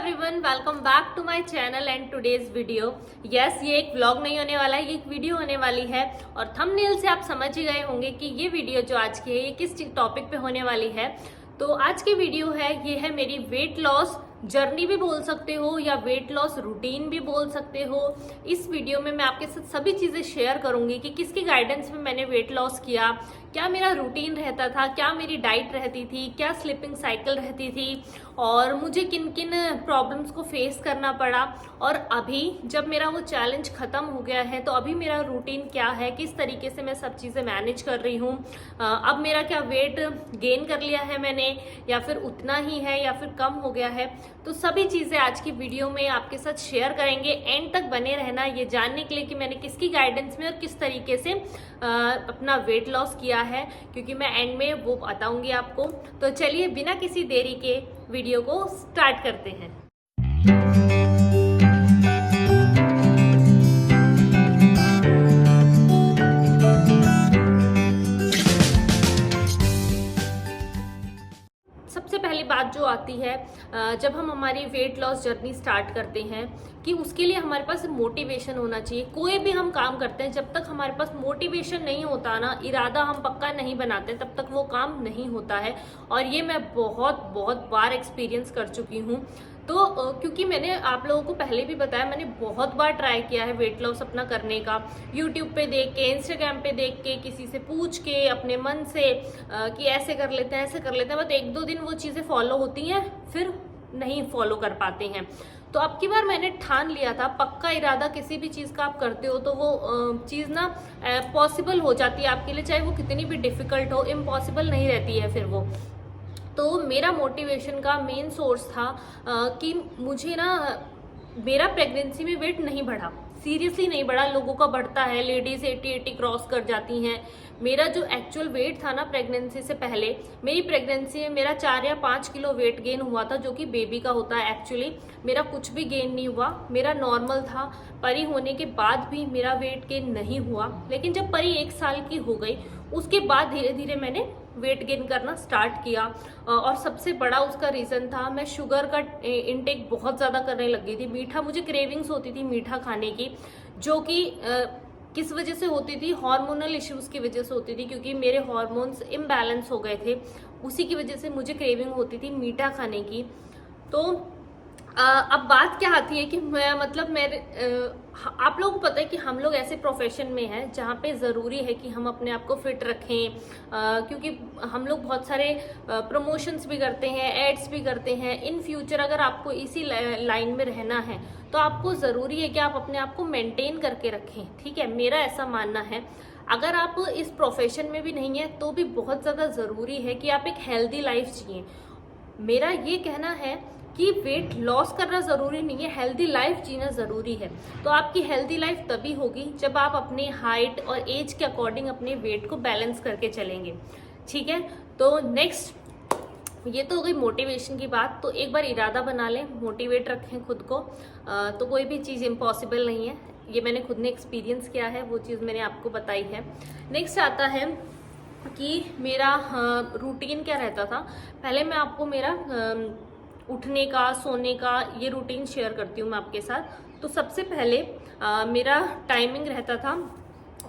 Everyone, welcome back to my channel and today's video. Yes, ये एक vlog नहीं होने वाला है, ये एक वीडियो होने वाली है। और थंबनेल से आप समझ ही गए होंगे कि ये वीडियो जो आज की है ये किस टॉपिक पे होने वाली है। तो आज की वीडियो है, ये है मेरी वेट लॉस जर्नी भी बोल सकते हो या वेट लॉस रूटीन भी बोल सकते हो। इस वीडियो में मैं आपके साथ सभी चीजें शेयर करूंगी कि किसकी गाइडेंस में मैंने वेट लॉस किया, क्या मेरा रूटीन रहता था, क्या मेरी डाइट रहती थी, क्या स्लीपिंग साइकिल रहती थी और मुझे किन किन प्रॉब्लम्स को फेस करना पड़ा। और अभी जब मेरा वो चैलेंज खत्म हो गया है तो अभी मेरा रूटीन क्या है, किस तरीके से मैं सब चीजें मैनेज कर रही हूँ। अब मेरा क्या वेट गेन कर लिया है मैंने या फिर उतना ही है या फिर कम हो गया है, तो सभी चीजें आज की वीडियो में आपके साथ शेयर करेंगे। एंड तक बने रहना ये जानने के लिए कि मैंने किसकी गाइडेंस में और किस तरीके से अपना वेट लॉस किया है, क्योंकि मैं एंड में वो बताऊंगी आपको। तो चलिए बिना किसी देरी के वीडियो को स्टार्ट करते हैं। सबसे पहली बात जो आती है जब हम हमारी वेट लॉस जर्नी स्टार्ट करते हैं कि उसके लिए हमारे पास मोटिवेशन होना चाहिए। कोई भी हम काम करते हैं, जब तक हमारे पास मोटिवेशन नहीं होता ना, इरादा हम पक्का नहीं बनाते, तब तक वो काम नहीं होता है। और ये मैं बहुत बहुत बार एक्सपीरियंस कर चुकी हूँ। तो क्योंकि मैंने आप लोगों को पहले भी बताया, मैंने बहुत बार ट्राई किया है वेट लॉस अपना करने का, यूट्यूब पे देख के, इंस्टाग्राम पे देख के, किसी से पूछ के, अपने मन से कि ऐसे कर लेते हैं ऐसे कर लेते हैं। बट एक दो दिन वो चीज़ें फॉलो होती हैं, फिर नहीं फॉलो कर पाते हैं। तो अब की बार मैंने ठान लिया था, पक्का इरादा किसी भी चीज़ का आप करते हो तो वो चीज़ ना पॉसिबल हो जाती है आपके लिए, चाहे वो कितनी भी डिफिकल्ट हो, इम्पॉसिबल नहीं रहती है फिर वो। तो मेरा मोटिवेशन का मेन सोर्स था कि मुझे ना मेरा प्रेगनेंसी में वेट नहीं बढ़ा, सीरियसली नहीं बढ़ा। लोगों का बढ़ता है, लेडीज 80 क्रॉस कर जाती हैं। मेरा जो एक्चुअल वेट था ना प्रेगनेंसी से पहले, मेरी प्रेगनेंसी में मेरा 4 या 5 किलो वेट गेन हुआ था, जो कि बेबी का होता है। एक्चुअली मेरा कुछ भी गेन नहीं हुआ, मेरा नॉर्मल था। परी होने के बाद भी मेरा वेट गेन नहीं हुआ, लेकिन जब परी 1 साल की हो गई उसके बाद धीरे धीरे मैंने वेट गेन करना स्टार्ट किया। और सबसे बड़ा उसका रीज़न था, मैं शुगर का इनटेक बहुत ज़्यादा करने लगी थी। मीठा, मुझे क्रेविंग्स होती थी मीठा खाने की, जो कि किस वजह से होती थी, हार्मोनल इश्यूज की वजह से होती थी, क्योंकि मेरे हार्मोन्स इम्बैलेंस हो गए थे। उसी की वजह से मुझे क्रेविंग होती थी मीठा खाने की। तो अब बात क्या आती है कि आप लोगों को पता है कि हम लोग ऐसे प्रोफेशन में हैं जहाँ पे ज़रूरी है कि हम अपने आप को फिट रखें, क्योंकि हम लोग बहुत सारे प्रमोशंस भी करते हैं, एड्स भी करते हैं। इन फ्यूचर अगर आपको इसी लाइन में रहना है तो आपको ज़रूरी है कि आप अपने आप को मेंटेन करके रखें। ठीक है, मेरा ऐसा मानना है। अगर आप इस प्रोफेशन में भी नहीं है तो भी बहुत ज़्यादा ज़रूरी है कि आप एक हेल्दी लाइफ जिए। मेरा ये कहना है कि वेट लॉस करना ज़रूरी नहीं है, हेल्दी लाइफ जीना ज़रूरी है। तो आपकी हेल्दी लाइफ तभी होगी जब आप अपने हाइट और एज के अकॉर्डिंग अपने वेट को बैलेंस करके चलेंगे। ठीक है, तो नेक्स्ट, ये तो हो गई मोटिवेशन की बात। तो एक बार इरादा बना लें, मोटिवेट रखें खुद को। तो कोई भी चीज़ इम्पॉसिबल नहीं है, ये मैंने खुद ने एक्सपीरियंस किया है, वो चीज़ मैंने आपको बताई है। नेक्स्ट आता है कि मेरा रूटीन क्या रहता था। पहले मैं आपको मेरा उठने का, सोने का, ये रूटीन शेयर करती हूँ मैं आपके साथ। तो सबसे पहले मेरा टाइमिंग रहता था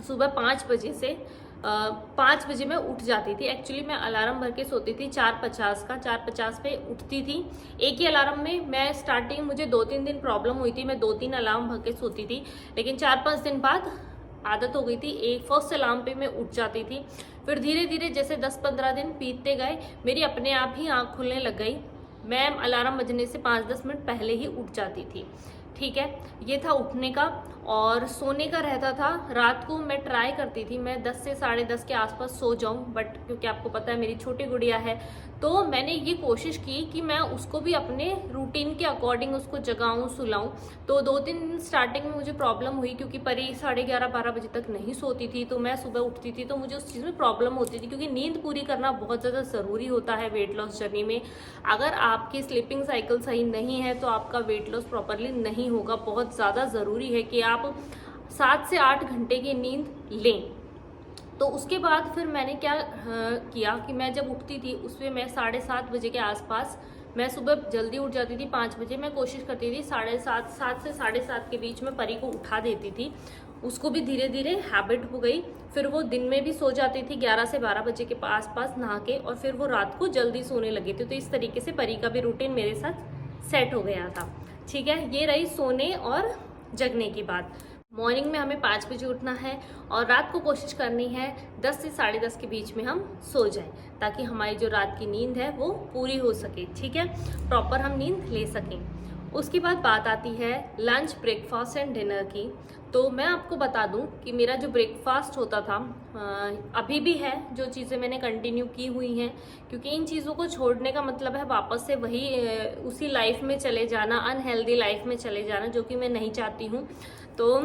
सुबह 5 बजे से 5 बजे मैं उठ जाती थी। एक्चुअली मैं अलार्म भर के सोती थी 4:50 का, 4:50 पे उठती थी। एक ही अलार्म में मैं स्टार्टिंग, मुझे 2-3 दिन प्रॉब्लम हुई थी, मैं 2-3 अलार्म भर के सोती थी, लेकिन 4-5 दिन बाद आदत हो गई थी। एक फर्स्ट अलार्म पे मैं उठ जाती थी। फिर धीरे धीरे जैसे 10-15 दिन बीतते गए, मेरी अपने आप ही आँख खुलने लग गई। मैं अलार्म बजने से 5-10 मिनट पहले ही उठ जाती थी। ठीक है, ये था उठने का। और सोने का रहता था, रात को मैं ट्राई करती थी मैं 10 से 10:30 के आसपास सो जाऊं, बट क्योंकि आपको पता है मेरी छोटी गुड़िया है, तो मैंने ये कोशिश की कि मैं उसको भी अपने रूटीन के अकॉर्डिंग उसको जगाऊं, सुलाऊं। तो 2-3 दिन स्टार्टिंग में मुझे प्रॉब्लम हुई, क्योंकि परी 11:30-12 बजे तक नहीं सोती थी, तो मैं सुबह उठती थी तो मुझे उस चीज़ में प्रॉब्लम होती थी, क्योंकि नींद पूरी करना बहुत ज़्यादा ज़रूरी होता है वेट लॉस जर्नी में। अगर आपकी स्लीपिंग साइकिल सही नहीं है तो आपका वेट लॉस प्रॉपरली नहीं होगा। बहुत ज़्यादा ज़रूरी है कि आप 7 से 8 घंटे की नींद लें। तो उसके बाद फिर मैंने क्या किया कि मैं जब उठती थी उसमें मैं 7:30 बजे के आसपास मैं सुबह जल्दी उठ जाती थी 5 बजे। मैं कोशिश करती थी 7:30 7 से 7:30 के बीच में परी को उठा देती थी। उसको भी धीरे धीरे हैबिट हो गई। फिर वो दिन में भी सो जाती थी 11 से 12 बजे के आसपास नहा के, और फिर वो रात को जल्दी सोने लगी थी। तो इस तरीके से परी का भी रूटीन मेरे साथ सेट हो गया था। ठीक है, ये रही सोने और जगने की बात। मॉर्निंग में हमें 5 बजे उठना है और रात को कोशिश करनी है 10 से 10:30 के बीच में हम सो जाएं, ताकि हमारी जो रात की नींद है वो पूरी हो सके। ठीक है, प्रॉपर हम नींद ले सकें। उसके बाद बात आती है लंच, ब्रेकफास्ट एंड डिनर की। तो मैं आपको बता दूं कि मेरा जो ब्रेकफास्ट होता था अभी भी है, जो चीज़ें मैंने कंटिन्यू की हुई हैं, क्योंकि इन चीज़ों को छोड़ने का मतलब है वापस से वही उसी लाइफ में चले जाना, अनहेल्दी लाइफ में चले जाना, जो कि मैं नहीं चाहती हूँ। तो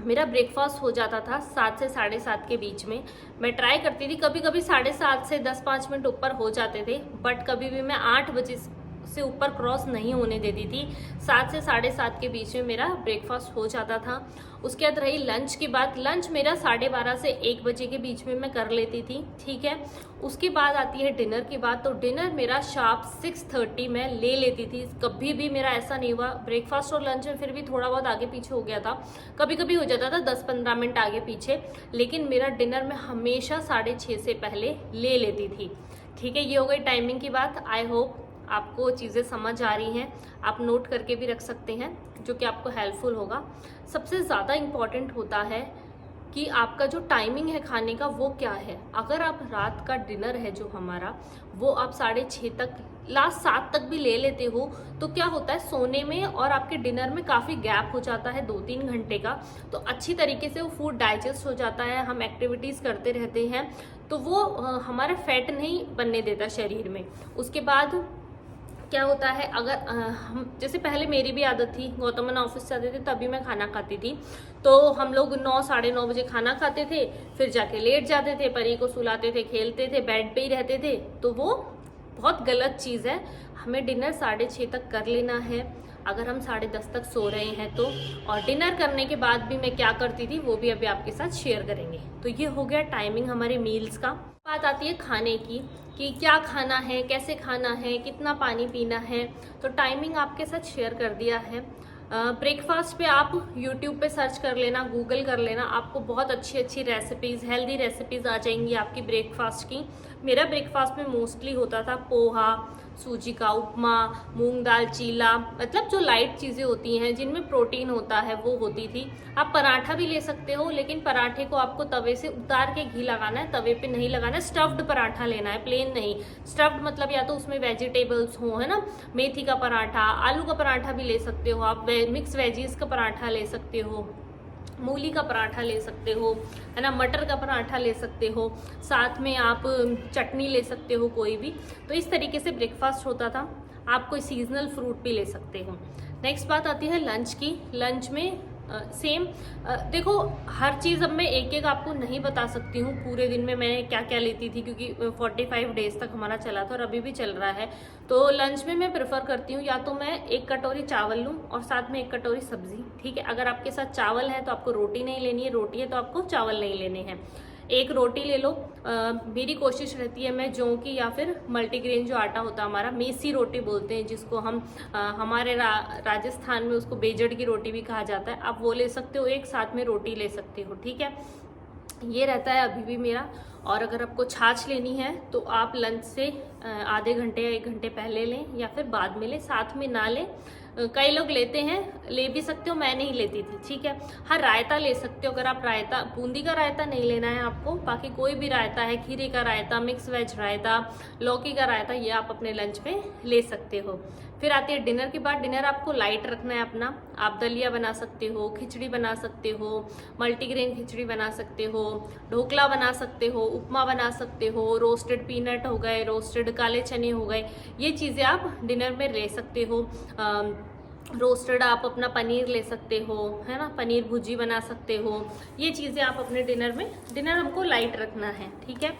मेरा ब्रेकफास्ट हो जाता था 7 से 7:30 के बीच में। मैं ट्राई करती थी, कभी कभी 7:30 से 10-5 मिनट ऊपर हो जाते थे, बट कभी भी मैं 8 बजे से ऊपर क्रॉस नहीं होने देती थी। 7 से 7:30 के बीच में मेरा ब्रेकफास्ट हो जाता था। उसके बाद रही लंच की बात। लंच मेरा 12:30 से 1 बजे के बीच में मैं कर लेती थी। ठीक है, उसके बाद आती है डिनर की बात। तो डिनर मेरा शार्प 6:30 में ले लेती थी। कभी भी मेरा ऐसा नहीं हुआ, ब्रेकफास्ट और लंच में फिर भी थोड़ा बहुत आगे पीछे हो गया था, कभी कभी हो जाता था 10-15 मिनट आगे पीछे, लेकिन मेरा डिनर में हमेशा 6:30 से पहले ले लेती थी। ठीक है, ये हो गई टाइमिंग की बात। आई होप आपको चीज़ें समझ आ रही हैं, आप नोट करके भी रख सकते हैं, जो कि आपको हेल्पफुल होगा। सबसे ज़्यादा इम्पॉर्टेंट होता है कि आपका जो टाइमिंग है खाने का वो क्या है। अगर आप रात का डिनर है जो हमारा, वो आप 6:30 तक, लास्ट 7 तक भी ले लेते हो, तो क्या होता है सोने में और आपके डिनर में काफ़ी गैप हो जाता है 2-3 घंटे का। तो अच्छी तरीके से वो फूड डाइजेस्ट हो जाता है, हम एक्टिविटीज़ करते रहते हैं, तो वो हमारा फैट नहीं बनने देता शरीर में। उसके बाद क्या होता है, अगर हम जैसे पहले मेरी भी आदत थी, गौतम ऑफिस से आते थे तभी मैं खाना खाती थी, तो हम लोग 9-9:30 बजे खाना खाते थे, फिर जाके लेट जाते थे, परी को सुलाते थे, खेलते थे, बेड पे ही रहते थे। तो वो बहुत गलत चीज़ है। हमें डिनर 6:30 तक कर लेना है, अगर हम 10:30 तक सो रहे हैं तो। और डिनर करने के बाद भी मैं क्या करती थी वो भी अभी आपके साथ शेयर करेंगे। तो ये हो गया टाइमिंग हमारे मील्स का। बात आती है खाने की, कि क्या खाना है, कैसे खाना है, कितना पानी पीना है। तो टाइमिंग आपके साथ शेयर कर दिया है। ब्रेकफास्ट पे आप यूट्यूब पे सर्च कर लेना, गूगल कर लेना, आपको बहुत अच्छी अच्छी रेसिपीज़, हेल्दी रेसिपीज़ आ जाएंगी आपकी ब्रेकफास्ट की। मेरा ब्रेकफास्ट में मोस्टली होता था पोहा, सूजी का उपमा, मूंग दाल चीला, मतलब जो लाइट चीज़ें होती हैं जिनमें प्रोटीन होता है वो होती थी। आप पराठा भी ले सकते हो, लेकिन पराठे को आपको तवे से उतार के घी लगाना है, तवे पे नहीं लगाना है। स्टफ्ड पराठा लेना है, प्लेन नहीं। स्टफ्ड मतलब या तो उसमें वेजिटेबल्स हो, है ना, मेथी का पराठा, आलू का पराठा भी ले सकते हो आप, मिक्स वेजीज का पराठा ले सकते हो, मूली का पराठा ले सकते हो, है ना, मटर का पराठा ले सकते हो, साथ में आप चटनी ले सकते हो कोई भी। तो इस तरीके से ब्रेकफास्ट होता था। आप कोई सीजनल फ्रूट भी ले सकते हो। नेक्स्ट बात आती है लंच की। लंच में सेम देखो, हर चीज़ अब मैं एक एक आपको नहीं बता सकती हूँ पूरे दिन में मैं क्या क्या लेती थी, क्योंकि 45 डेज तक हमारा चला था और अभी भी चल रहा है। तो लंच में मैं प्रेफर करती हूँ या तो मैं 1 कटोरी चावल लूँ और साथ में 1 कटोरी सब्जी। ठीक है, अगर आपके साथ चावल है तो आपको रोटी नहीं लेनी है, रोटी है तो आपको चावल नहीं लेने हैं। 1 रोटी ले लो। मेरी कोशिश रहती है मैं जौ की या फिर मल्टीग्रेन जो आटा होता है हमारा, मेसी रोटी बोलते हैं जिसको हम, हमारे राजस्थान में उसको बेजड़ की रोटी भी कहा जाता है, आप वो ले सकते हो, एक साथ में रोटी ले सकते हो। ठीक है, ये रहता है अभी भी मेरा। और अगर आपको छाछ लेनी है तो आप लंच से आधे घंटे या 1 घंटे पहले लें या फिर बाद में लें, साथ में ना लें। कई लोग लेते हैं, ले भी सकते हो, मैं नहीं लेती थी। ठीक है, हाँ रायता ले सकते हो, अगर आप रायता, बूंदी का रायता नहीं लेना है आपको, बाकी कोई भी रायता है, खीरे का रायता, मिक्स वेज रायता, लौकी का रायता, ये आप अपने लंच पे ले सकते हो। फिर आती है डिनर की बात। डिनर आपको लाइट रखना है अपना। आप दलिया बना सकते हो, खिचड़ी बना सकते हो, मल्टीग्रेन खिचड़ी बना सकते हो, ढोकला बना सकते हो, उपमा बना सकते हो, रोस्टेड पीनट हो गए, रोस्टेड काले चने हो गए, ये चीज़ें आप डिनर में ले सकते हो। रोस्टेड आप अपना पनीर ले सकते हो, है ना, पनीर भुजी बना सकते हो। ये चीज़ें आप अपने डिनर में, डिनर हमको लाइट रखना है। ठीक है,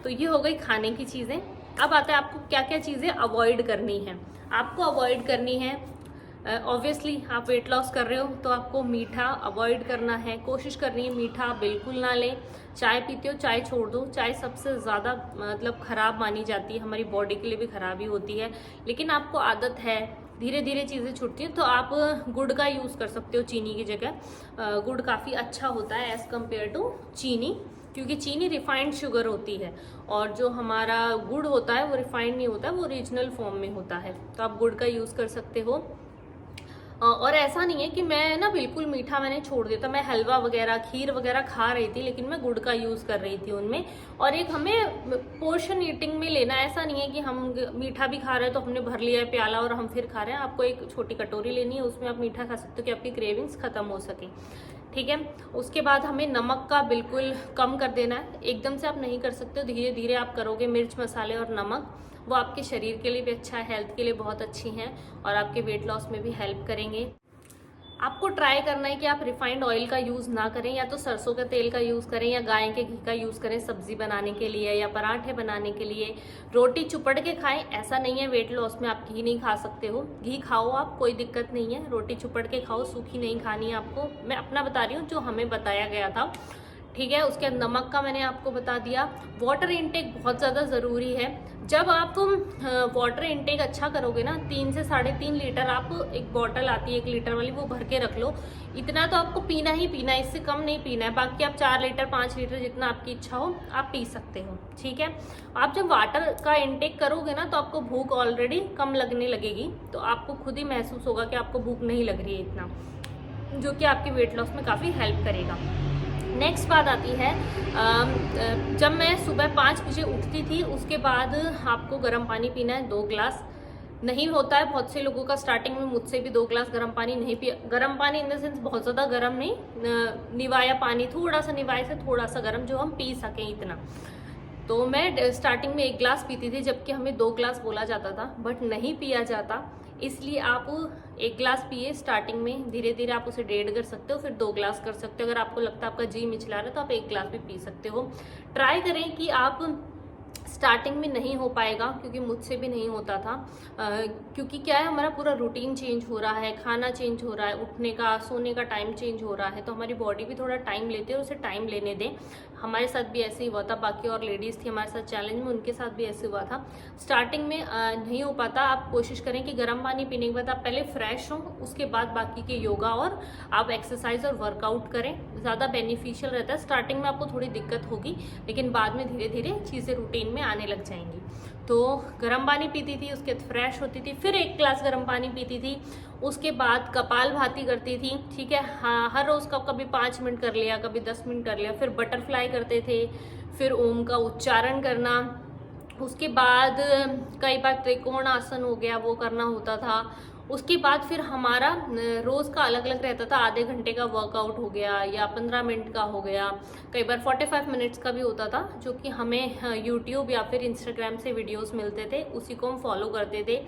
तो ये हो गई खाने की चीज़ें। अब आता है आपको क्या क्या चीज़ें अवॉइड करनी है। आपको अवॉइड करनी है ऑब्वियसली आप वेट लॉस कर रहे हो तो आपको मीठा अवॉइड करना है, कोशिश करनी है मीठा बिल्कुल ना लें। चाय पीते हो चाय छोड़ दो, चाय सबसे ज़्यादा मतलब ख़राब मानी जाती है, हमारी बॉडी के लिए भी ख़राबी होती है, लेकिन आपको आदत है, धीरे धीरे चीज़ें छूटती हैं तो आप गुड़ का यूज़ कर सकते हो चीनी की जगह। गुड़ काफ़ी अच्छा होता है एज़ कम्पेयर टू चीनी, क्योंकि चीनी रिफाइंड शुगर होती है और जो हमारा गुड़ होता है वो रिफाइंड नहीं होता है, वो ओरिजिनल फॉर्म में होता है। तो आप गुड़ का यूज़ कर सकते हो। और ऐसा नहीं है कि मैं ना बिल्कुल मीठा मैंने छोड़ दिया था, मैं हलवा वगैरह खीर वगैरह खा रही थी लेकिन मैं गुड़ का यूज़ कर रही थी उनमें। और एक हमें पोर्शन ईटिंग में लेना, ऐसा नहीं है कि हम मीठा भी खा रहे हैं तो हमने भर लिया है प्याला और हम फिर खा रहे हैं। आपको एक छोटी कटोरी लेनी है, उसमें आप मीठा खा सकते हो कि आपकी क्रेविंग्स खत्म हो सके, ठीक है। उसके बाद हमें नमक का बिल्कुल कम कर देना है, एकदम से आप नहीं कर सकते हो, धीरे धीरे आप करोगे। मिर्च मसाले और नमक वो आपके शरीर के लिए भी अच्छा है, हेल्थ के लिए बहुत अच्छी हैं और आपके वेट लॉस में भी हेल्प करेंगे। आपको ट्राई करना है कि आप रिफाइंड ऑयल का यूज़ ना करें, या तो सरसों के तेल का यूज़ करें या गाय के घी का यूज़ करें सब्जी बनाने के लिए या पराठे बनाने के लिए। रोटी चुपड़ के खाएं, ऐसा नहीं है वेट लॉस में आप घी नहीं खा सकते हो, घी खाओ आप, कोई दिक्कत नहीं है, रोटी चुपड़ के खाओ, सूखी नहीं खानी है आपको। मैं अपना बता रही हूँ जो हमें बताया गया था, ठीक है। उसके बाद नमक का मैंने आपको बता दिया। वाटर इनटेक बहुत ज़्यादा ज़रूरी है। जब आप वाटर इनटेक अच्छा करोगे ना, 3 से 3.5 लीटर, आप एक बॉटल आती है 1 लीटर वाली, वो भर के रख लो। इतना तो आपको पीना ही पीना है, इससे कम नहीं पीना है। बाकी आप 4 लीटर 5 लीटर जितना आपकी इच्छा हो आप पी सकते हो, ठीक है। आप जब वाटर का इनटेक करोगे ना तो आपको भूख ऑलरेडी कम लगने लगेगी, तो आपको खुद ही महसूस होगा कि आपको भूख नहीं लग रही है इतना, जो कि आपके वेट लॉस में काफ़ी हेल्प करेगा। नेक्स्ट बात आती है, जब मैं सुबह 5 बजे उठती थी उसके बाद आपको गर्म पानी पीना है 2 ग्लास। नहीं होता है बहुत से लोगों का, स्टार्टिंग में मुझसे भी 2 ग्लास गर्म पानी नहीं पिया। गर्म पानी इन द सेंस बहुत ज़्यादा गर्म नहीं, निवाया पानी, थोड़ा सा निवाए से थोड़ा सा गर्म, जो हम पी सकें इतना। तो मैं स्टार्टिंग में 1 ग्लास पीती थी, जबकि हमें 2 ग्लास बोला जाता था, बट नहीं पिया जाता। इसलिए आप 1 ग्लास पिए स्टार्टिंग में, धीरे धीरे आप उसे 1.5 कर सकते हो, फिर 2 ग्लास कर सकते हो। अगर आपको लगता है आपका जी मिचला रहा है तो आप 1 ग्लास भी पी सकते हो। ट्राई करें कि आप, स्टार्टिंग में नहीं हो पाएगा क्योंकि मुझसे भी नहीं होता था, क्योंकि क्या है, हमारा पूरा रूटीन चेंज हो रहा है, खाना चेंज हो रहा है, उठने का सोने का टाइम चेंज हो रहा है, तो हमारी बॉडी भी थोड़ा टाइम लेती है और उसे टाइम लेने दें। हमारे साथ भी ऐसे ही हुआ था, बाकी और लेडीज़ थी हमारे साथ चैलेंज में, उनके साथ भी ऐसे हुआ था। स्टार्टिंग में नहीं हो पाता। आप कोशिश करें कि गर्म पानी पीने के बाद आप पहले फ्रेश हो, उसके बाद बाकी के योगा और आप एक्सरसाइज और वर्कआउट करें, ज़्यादा बेनिफिशियल रहता है। स्टार्टिंग में आपको थोड़ी दिक्कत होगी, लेकिन बाद में धीरे धीरे चीज़ें रूटीन में आने लग जाएंगी। तो गर्म पानी पीती थी, उसके बाद फ्रेश होती थी, फिर 1 ग्लास गर्म पानी पीती थी, उसके बाद कपालभाति करती थी, ठीक है। हाँ, हर रोज़ का कभी 5 मिनट कर लिया, कभी 10 मिनट कर लिया, फिर बटरफ्लाई करते थे, फिर ओम का उच्चारण करना, उसके बाद कई बार त्रिकोण आसन हो गया, वो करना होता था। उसके बाद फिर हमारा रोज़ का अलग अलग रहता था, आधे घंटे का वर्कआउट हो गया या 15 मिनट का हो गया, कई बार 45 मिनट्स का भी होता था, जो कि हमें यूट्यूब या फिर इंस्टाग्राम से वीडियोस मिलते थे, उसी को हम फॉलो करते थे।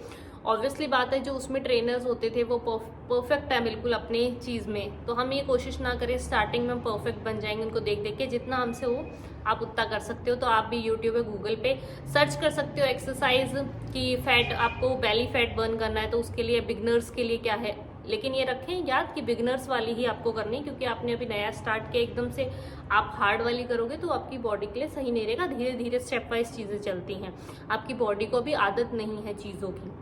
ऑब्वियसली बात है, जो उसमें ट्रेनर्स होते थे वो परफेक्ट है बिल्कुल अपनी चीज़ में, तो हम ये कोशिश ना करें स्टार्टिंग में हम परफेक्ट बन जाएंगे उनको देख देख के। जितना हमसे हो आप उतना कर सकते हो। तो आप भी यूट्यूब पे गूगल पे सर्च कर सकते हो एक्सरसाइज की, फैट, आपको बेली फैट बर्न करना है तो उसके लिए बिगनर्स के लिए क्या है, लेकिन ये रखें याद कि बिगनर्स वाली ही आपको करनी है, क्योंकि आपने अभी नया स्टार्ट किया, एकदम से आप हार्ड वाली करोगे तो आपकी बॉडी के लिए सही नहीं रहेगा। धीरे धीरे स्टेप वाइज चीज़ें चलती हैं, आपकी बॉडी को भी आदत नहीं है चीज़ों की।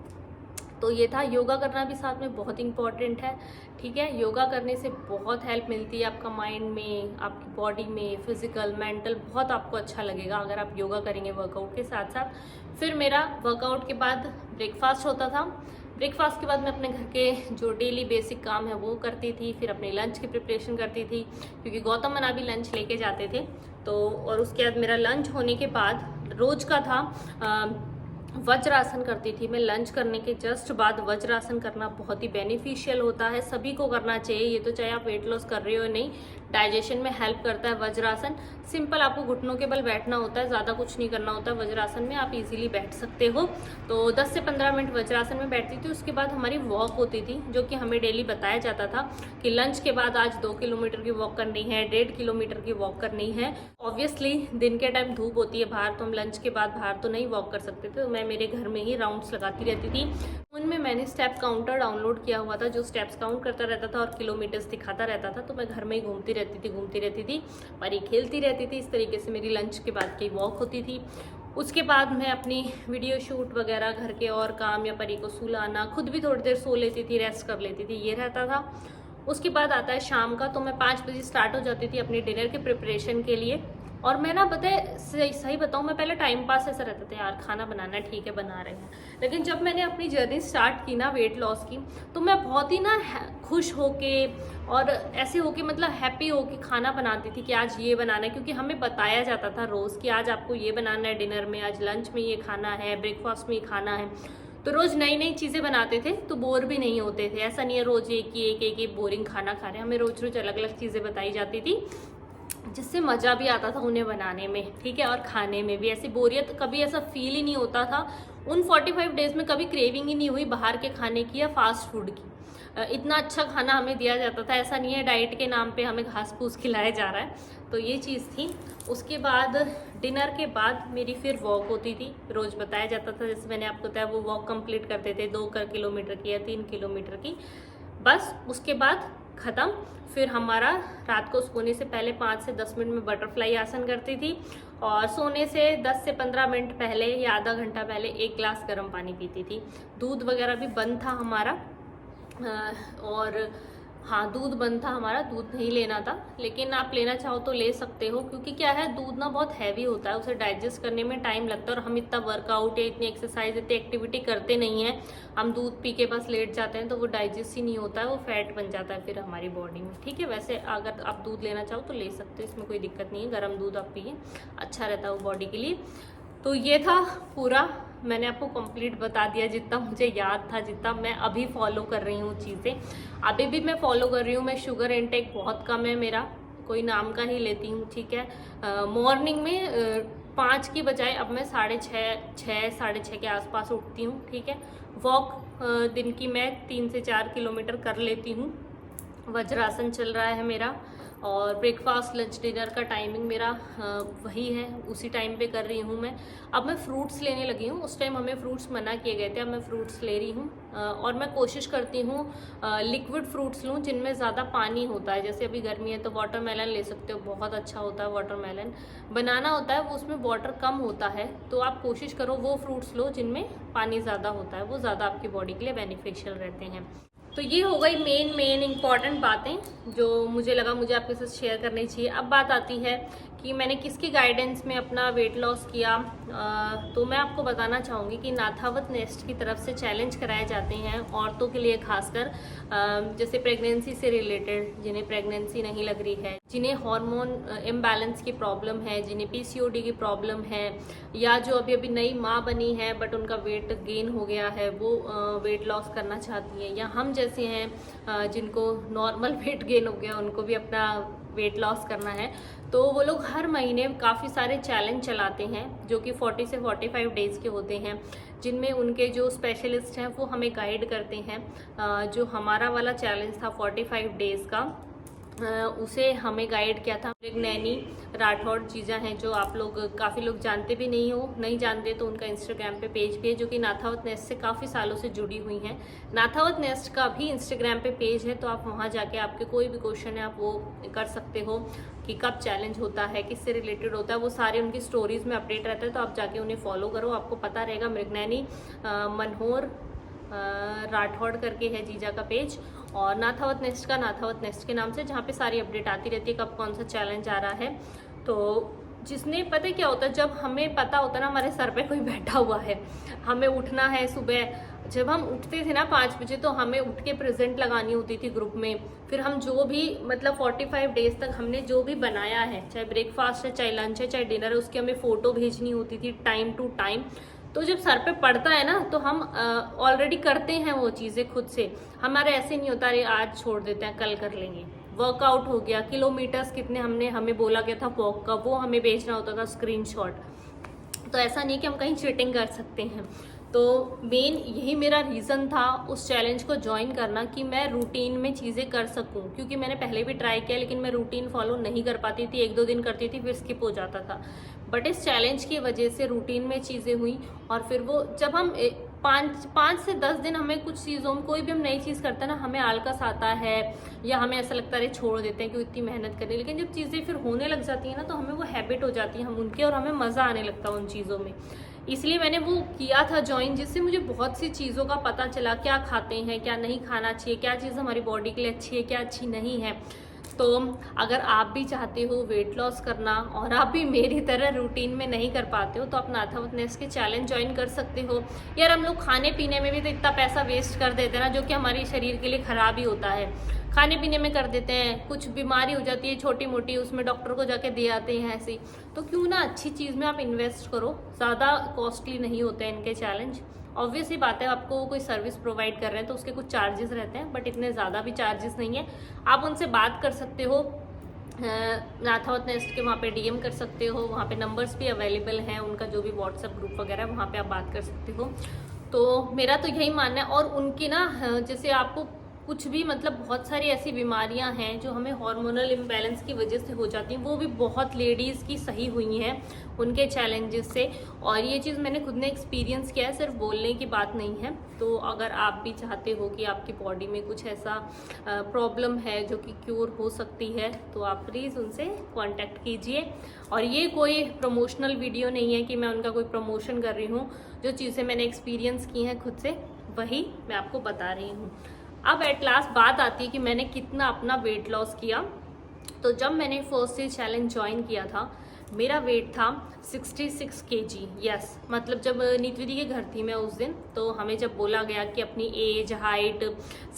तो ये था, योगा करना भी साथ में बहुत इंपॉर्टेंट है, ठीक है। योगा करने से बहुत हेल्प मिलती है आपका माइंड में, आपकी बॉडी में, फिजिकल मेंटल, बहुत आपको अच्छा लगेगा अगर आप योगा करेंगे वर्कआउट के साथ साथ। फिर मेरा वर्कआउट के बाद ब्रेकफास्ट होता था। ब्रेकफास्ट के बाद मैं अपने घर के जो डेली बेसिक काम है वो करती थी, फिर अपने लंच की प्रिपरेशन करती थी, क्योंकि गौतम मना भी लंच लेके जाते थे। तो और उसके बाद मेरा लंच होने के बाद रोज़ का था वज्रासन करती थी मैं। लंच करने के जस्ट बाद वज्रासन करना बहुत ही बेनिफिशियल होता है, सभी को करना चाहिए। ये तो चाहे आप वेट लॉस कर रहे हो नहीं, डाइजेशन में हेल्प करता है वज्रासन। सिंपल आपको घुटनों के बल बैठना होता है, ज़्यादा कुछ नहीं करना होता है वज्रासन में, आप इजीली बैठ सकते हो। तो 10 से 15 मिनट वज्रासन में बैठती थी। उसके बाद हमारी वॉक होती थी, जो कि हमें डेली बताया जाता था कि लंच के बाद आज 2 किलोमीटर की वॉक करनी है, 1.5 किलोमीटर की वॉक करनी है। ऑब्वियसली दिन के टाइम धूप होती है बाहर, तो हम लंच के बाद बाहर तो नहीं वॉक कर सकते थे, तो मैं मेरे घर में ही राउंड्स लगाती रहती थी। उनमें मैंने स्टेप काउंटर डाउनलोड किया हुआ था, जो स्टेप्स काउंट करता रहता था और किलोमीटर्स दिखाता रहता था। तो मैं घर में ही घूमती रहती थी, परी खेलती रहती थी। इस तरीके से मेरी लंच के बाद की वॉक होती थी। उसके बाद मैं अपनी वीडियो शूट वगैरह, घर के और काम या परी को सुलाना, खुद भी थोड़ी देर सो लेती थी, रेस्ट कर लेती थी, ये रहता था। उसके बाद आता है शाम का, तो मैं 5 बजे स्टार्ट हो जाती थी अपनी डिनर के प्रिपरेशन के लिए। और मैं ना पता है सही बताऊँ, मैं पहले टाइम पास ऐसा रहता था, यार खाना बनाना ठीक है बना रहे हैं। लेकिन जब मैंने अपनी जर्नी स्टार्ट की ना वेट लॉस की, तो मैं बहुत ही ना खुश होके और ऐसे होके मतलब हैप्पी होके खाना बनाती थी कि आज ये बनाना है, क्योंकि हमें बताया जाता था रोज़ कि आज आपको ये बनाना है डिनर में, आज लंच में ये खाना है, ब्रेकफास्ट में ये खाना है। तो रोज़ नई नई चीज़ें बनाते थे, तो बोर भी नहीं होते थे। ऐसा नहीं है रोज़ एक बोरिंग खाना खा रहे हैं, हमें रोज़ रोज़ अलग अलग चीज़ें बताई जाती थी, जिससे मज़ा भी आता था उन्हें बनाने में, ठीक है, और खाने में भी। ऐसी बोरियत कभी ऐसा फील ही नहीं होता था। उन 45 डेज़ में कभी क्रेविंग ही नहीं हुई बाहर के खाने की या फास्ट फूड की। इतना अच्छा खाना हमें दिया जाता था, ऐसा नहीं है डाइट के नाम पे हमें घास फूस खिलाया जा रहा है। तो ये चीज़ थी। उसके बाद डिनर के बाद मेरी फिर वॉक होती थी, रोज़ बताया जाता था, जैसे मैंने आपको बताया, वो वॉक कंप्लीट करते थे 2 किलोमीटर की या 3 किलोमीटर की, बस। उसके बाद ख़त्म। फिर हमारा रात को सोने से पहले 5 से 10 मिनट में बटरफ्लाई आसन करती थी, और सोने से 10 से 15 मिनट पहले या आधा घंटा पहले 1 ग्लास गर्म पानी पीती थी। दूध वगैरह भी बंद था हमारा, और हाँ, दूध बंद था हमारा, दूध नहीं लेना था। लेकिन आप लेना चाहो तो ले सकते हो, क्योंकि क्या है, दूध ना बहुत हैवी होता है, उसे डाइजेस्ट करने में टाइम लगता है, और हम इतना वर्कआउट या इतनी एक्सरसाइज, इतनी एक्टिविटी करते नहीं हैं। हम दूध पी के बस लेट जाते हैं, तो वो डाइजेस्ट ही नहीं होता है, वो फैट बन जाता है फिर हमारी बॉडी में, ठीक है। वैसे अगर आप दूध लेना चाहो तो ले सकते हो, इसमें कोई दिक्कत नहीं है। गर्म दूध आप पिए, अच्छा रहता है वो बॉडी के लिए। तो ये था पूरा, मैंने आपको कंप्लीट बता दिया जितना मुझे याद था, जितना मैं अभी फॉलो कर रही हूँ चीज़ें। अभी भी मैं फॉलो कर रही हूँ। मैं शुगर इनटेक बहुत कम है मेरा, कोई नाम का ही लेती हूँ, ठीक है। मॉर्निंग में 5 की बजाय अब मैं 6:30 साढ़े 6 के आसपास उठती हूँ, ठीक है। वॉक दिन की मैं 3 से 4 किलोमीटर कर लेती हूँ। वज्रासन चल रहा है मेरा, और ब्रेकफास्ट लंच डिनर का टाइमिंग मेरा वही है, उसी टाइम पे कर रही हूँ मैं। अब मैं फ्रूट्स लेने लगी हूँ, उस टाइम हमें फ्रूट्स मना किए गए थे, अब मैं फ्रूट्स ले रही हूँ। और मैं कोशिश करती हूँ लिक्विड फ्रूट्स लूँ जिनमें ज़्यादा पानी होता है। जैसे अभी गर्मी है तो वाटरमेलन ले सकते हो, बहुत अच्छा होता है वाटरमेलन। बनाना होता है, वो उसमें वाटर कम होता है, तो आप कोशिश करो वो फ्रूट्स लो जिनमें पानी ज़्यादा होता है, वो ज़्यादा आपकी बॉडी के लिए बेनिफिशियल रहते हैं। तो ये हो गई मेन इंपॉर्टेंट बातें जो मुझे लगा मुझे आपके साथ शेयर करनी चाहिए। अब बात आती है कि मैंने किसकी गाइडेंस में अपना वेट लॉस किया। तो मैं आपको बताना चाहूँगी कि नाथावत नेस्ट की तरफ से चैलेंज कराए जाते हैं औरतों के लिए, खासकर जैसे प्रेगनेंसी से रिलेटेड, जिन्हें प्रेगनेंसी नहीं लग रही है, जिन्हें हार्मोन इम्बैलेंस की प्रॉब्लम है, जिन्हें पीसीओडी की प्रॉब्लम है, या जो अभी अभी नई माँ बनी है बट उनका वेट गेन हो गया है, वो वेट लॉस करना चाहती हैं, या हम जैसे हैं जिनको नॉर्मल वेट गेन हो गया, उनको भी अपना वेट लॉस करना है। तो वो लोग हर महीने काफ़ी सारे चैलेंज चलाते हैं जो कि 40 से 45 डेज़ के होते हैं, जिनमें उनके जो स्पेशलिस्ट हैं वो हमें गाइड करते हैं। जो हमारा वाला चैलेंज था 45 डेज़ का, उसे हमें गाइड किया था एक नैनी राठौड़ जीजा हैं, जो आप लोग काफ़ी लोग जानते भी नहीं जानते तो उनका इंस्टाग्राम पे पेज भी है, जो कि नाथावत नेस्ट से काफ़ी सालों से जुड़ी हुई हैं। नाथावत नेस्ट का भी इंस्टाग्राम पे पेज है, तो आप वहाँ जाके आपके कोई भी क्वेश्चन है आप वो कर सकते हो कि कब चैलेंज होता है, किससे रिलेटेड होता है, वो सारे उनकी स्टोरीज़ में अपडेट रहता है, तो आप जाके उन्हें फॉलो करो, आपको पता रहेगा। मृगनैनी मनोहर राठौड़ करके है जीजा का पेज, और नाथावत नेस्ट के नाम से, जहाँ पे सारी अपडेट आती रहती है कब कौन सा चैलेंज आ रहा है। तो जिसने पता क्या होता है, जब हमें पता होता है ना हमारे सर पे कोई बैठा हुआ है, हमें उठना है सुबह, जब हम उठते थे ना 5 बजे, तो हमें उठ के प्रेजेंट लगानी होती थी ग्रुप में। फिर हम जो भी मतलब 45 डेज तक हमने जो भी बनाया है, चाहे ब्रेकफास्ट है, चाहे लंच है, चाहे डिनर है, उसकी हमें फ़ोटो भेजनी होती थी टाइम टू टाइम। तो जब सर पे पड़ता है ना, तो हम ऑलरेडी करते हैं वो चीज़ें खुद से, हमारे ऐसे नहीं होता अरे आज छोड़ देते हैं कल कर लेंगे, वर्कआउट हो गया, किलोमीटर्स कितने हमने हमें बोला गया था वॉक का, वो हमें भेजना होता था स्क्रीनशॉट। तो ऐसा नहीं कि हम कहीं चीटिंग कर सकते हैं। तो मेन यही मेरा रीज़न था उस चैलेंज को ज्वाइन करना, कि मैं रूटीन में चीज़ें कर सकूं, क्योंकि मैंने पहले भी ट्राई किया लेकिन मैं रूटीन फॉलो नहीं कर पाती थी, 1-2 दिन करती थी फिर स्किप हो जाता था। बट इस चैलेंज की वजह से रूटीन में चीज़ें हुई, और फिर वो जब हम 5 से 10 दिन हमें कुछ चीज़ों में, कोई भी हम नई चीज़ करते हैं ना, हमें आलस आता है या हमें ऐसा लगता है छोड़ देते हैं कि इतनी मेहनत करनी, लेकिन जब चीज़ें फिर होने लग जाती हैं ना, तो हमें वो हैबिट हो जाती है हम उनकी, और हमें मज़ा आने लगता है उन चीज़ों में। इसलिए मैंने वो किया था ज्वाइन, जिससे मुझे बहुत सी चीज़ों का पता चला, क्या खाते हैं, क्या नहीं खाना चाहिए, क्या चीज़ हमारी बॉडी के लिए अच्छी है, क्या अच्छी नहीं है। तो अगर आप भी चाहते हो वेट लॉस करना और आप भी मेरी तरह रूटीन में नहीं कर पाते हो, तो आप नाथा फिटनेस के चैलेंज ज्वाइन कर सकते हो। यार हम लोग खाने पीने में भी तो इतना पैसा वेस्ट कर देते हैं ना, जो कि हमारे शरीर के लिए ख़राब ही होता है। खाने पीने में कर देते हैं, कुछ बीमारी हो जाती है छोटी मोटी, उसमें डॉक्टर को जाके दे आते हैं ऐसे। तो क्यों ना अच्छी चीज़ में आप इन्वेस्ट करो, ज़्यादा कॉस्टली नहीं होते हैं इनके चैलेंज। ऑब्वियस ही बात है, आपको कोई सर्विस प्रोवाइड कर रहे हैं तो उसके कुछ चार्जेस रहते हैं, बट इतने ज़्यादा भी चार्जेस नहीं है। आप उनसे बात कर सकते हो, नाथा फिटनेस के वहाँ पे डीएम कर सकते हो, वहाँ पे नंबर्स भी अवेलेबल हैं उनका, जो भी व्हाट्सएप ग्रुप वगैरह, वहाँ पे आप बात कर सकते हो। तो मेरा तो यही मानना है। और उनकी ना, जैसे आपको कुछ भी मतलब बहुत सारी ऐसी बीमारियां हैं जो हमें हार्मोनल इम्बैलेंस की वजह से हो जाती हैं, वो भी बहुत लेडीज़ की सही हुई हैं उनके चैलेंजेस से। और ये चीज़ मैंने खुद ने एक्सपीरियंस किया है, सिर्फ बोलने की बात नहीं है। तो अगर आप भी चाहते हो कि आपकी बॉडी में कुछ ऐसा प्रॉब्लम है जो कि क्योर हो सकती है, तो आप प्लीज़ उनसे कांटेक्ट कीजिए। और ये कोई प्रमोशनल वीडियो नहीं है कि मैं उनका कोई प्रमोशन कर रही हूँ, जो चीज़ें मैंने एक्सपीरियंस की हैं खुद से वही मैं आपको बता रही हूँ। अब एट लास्ट बात आती है कि मैंने कितना अपना वेट लॉस किया। तो जब मैंने फर्स्ट डे चैलेंज ज्वाइन किया था, मेरा वेट था 66 kg। यस, मतलब जब नीतविधि के घर थी मैं उस दिन, तो हमें जब बोला गया कि अपनी एज, हाइट,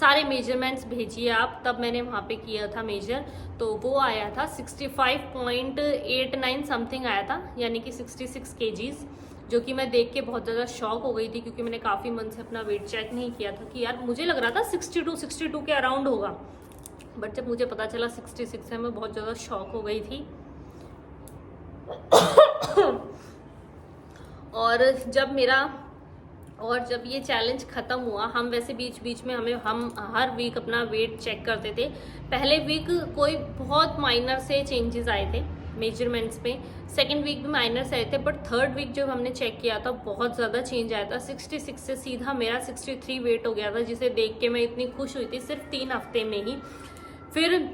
सारे मेजरमेंट्स भेजिए आप, तब मैंने वहाँ पे किया था मेजर। तो वो आया था 65.89 समथिंग आया था, यानी कि 66 kgs, जो कि मैं देख के बहुत ज़्यादा शॉक हो गई थी, क्योंकि मैंने काफ़ी मंथ से अपना वेट चेक नहीं किया था, कि यार मुझे लग रहा था 62 के अराउंड होगा, बट जब मुझे पता चला 66 है, मैं बहुत ज़्यादा शॉक हो गई थी। और जब ये चैलेंज ख़त्म हुआ, हम वैसे बीच बीच में हम हर वीक अपना वेट चेक करते थे। पहले वीक कोई बहुत माइनर से चेंजेस आए थे मेजरमेंट्स में, सेकेंड वीक भी माइनर्स आए थे, बट थर्ड वीक जब हमने चेक किया था बहुत ज़्यादा चेंज आया था। 66 से सीधा मेरा 63 वेट हो गया था, जिसे देख के मैं इतनी खुश हुई थी सिर्फ 3 हफ्ते में ही। फिर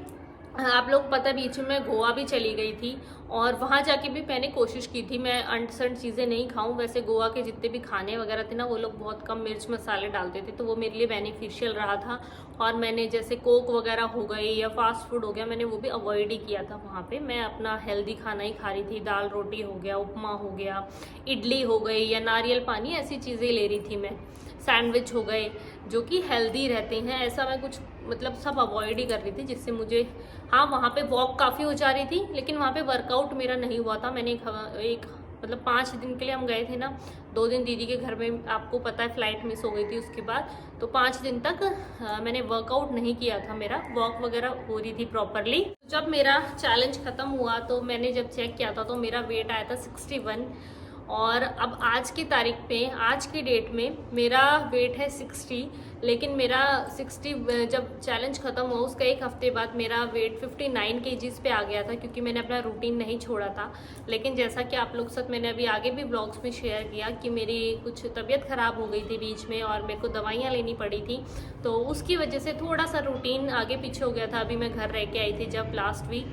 आप लोग पता, बीच में मैं गोवा भी चली गई थी, और वहाँ जाके भी मैंने कोशिश की थी मैं अनसन चीज़ें नहीं खाऊं। वैसे गोवा के जितने भी खाने वगैरह थे ना, वो लोग बहुत कम मिर्च मसाले डालते थे, तो वो मेरे लिए बेनिफिशियल रहा था। और मैंने जैसे कोक वगैरह हो गई या फास्ट फूड हो गया, मैंने वो भी अवॉइड ही किया था वहाँ पे। मैं अपना हेल्दी खाना ही खा रही थी, दाल रोटी हो गया, उपमा हो गया, इडली हो गई, या नारियल पानी, ऐसी चीज़ें ले रही थी मैं। सैंडविच हो गए जो कि हेल्दी रहते हैं, ऐसा मैं कुछ मतलब सब अवॉइड ही कर रही थी, जिससे मुझे, हाँ वहाँ पे वॉक काफ़ी हो जा रही थी, लेकिन वहाँ पे वर्कआउट मेरा नहीं हुआ था। मैंने एक मतलब 5 दिन के लिए हम गए थे ना, 2 दिन दीदी के घर में, आपको पता है फ्लाइट मिस हो गई थी उसके बाद, तो 5 दिन तक मैंने वर्कआउट नहीं किया था, मेरा वॉक वगैरह हो रही थी प्रॉपरली। जब मेरा चैलेंज ख़त्म हुआ तो मैंने जब चेक किया था तो मेरा वेट आया था 61, और अब आज की तारीख पे, आज की डेट में मेरा वेट है 60, लेकिन मेरा 60 जब चैलेंज ख़त्म हुआ उसका 1 हफ्ते बाद मेरा वेट 59 kgs पे आ गया था, क्योंकि मैंने अपना रूटीन नहीं छोड़ा था। लेकिन जैसा कि आप लोग साथ मैंने अभी आगे भी ब्लॉग्स में शेयर किया कि मेरी कुछ तबीयत ख़राब हो गई थी बीच में, और मेरे को दवाइयाँ लेनी पड़ी थी, तो उसकी वजह से थोड़ा सा रूटीन आगे पीछे हो गया था। अभी मैं घर रह के आई थी जब लास्ट वीक,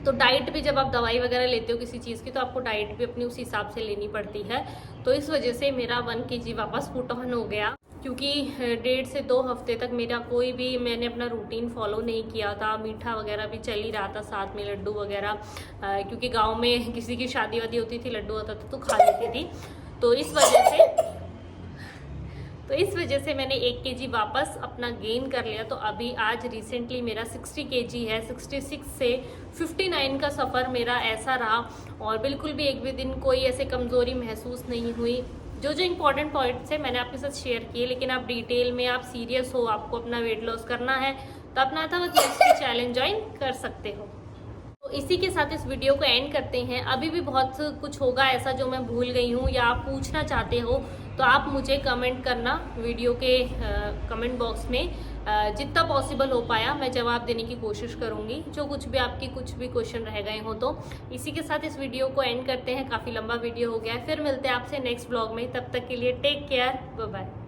तो डाइट भी, जब आप दवाई वगैरह लेते हो किसी चीज़ की, तो आपको डाइट भी अपनी उस हिसाब से लेनी पड़ती है। तो इस वजह से मेरा 1 kg वापस पुट ऑन हो गया, क्योंकि 1.5 से 2 हफ्ते तक मेरा कोई भी, मैंने अपना रूटीन फॉलो नहीं किया था। मीठा वगैरह भी चल ही रहा था, साथ में लड्डू वगैरह, क्योंकि गाँव में किसी की शादी वादी होती थी, लड्डू होता था तो खा लेती थी। तो इस वजह से मैंने 1 kg वापस अपना गेन कर लिया। तो अभी आज रिसेंटली मेरा 60 kg है। 66 से 59 का सफ़र मेरा ऐसा रहा, और बिल्कुल भी एक भी दिन कोई ऐसे कमज़ोरी महसूस नहीं हुई। जो इंपॉर्टेंट पॉइंट्स है मैंने आपके साथ शेयर किए, लेकिन आप डिटेल में, आप सीरियस हो, आपको अपना वेट लॉस करना है, तो अपना था नेक्स्ट चैलेंज ज्वाइन कर सकते हो। तो इसी के साथ इस वीडियो को एंड करते हैं। अभी भी बहुत कुछ होगा ऐसा जो मैं भूल गई हूँ या आप पूछना चाहते हो, तो आप मुझे कमेंट करना वीडियो के कमेंट बॉक्स में। जितना पॉसिबल हो पाया मैं जवाब देने की कोशिश करूँगी, जो कुछ भी आपकी कुछ भी क्वेश्चन रह गए हो तो। इसी के साथ इस वीडियो को एंड करते हैं, काफ़ी लंबा वीडियो हो गया है। फिर मिलते हैं आपसे नेक्स्ट ब्लॉग में, तब तक के लिए टेक केयर, बाय बाय।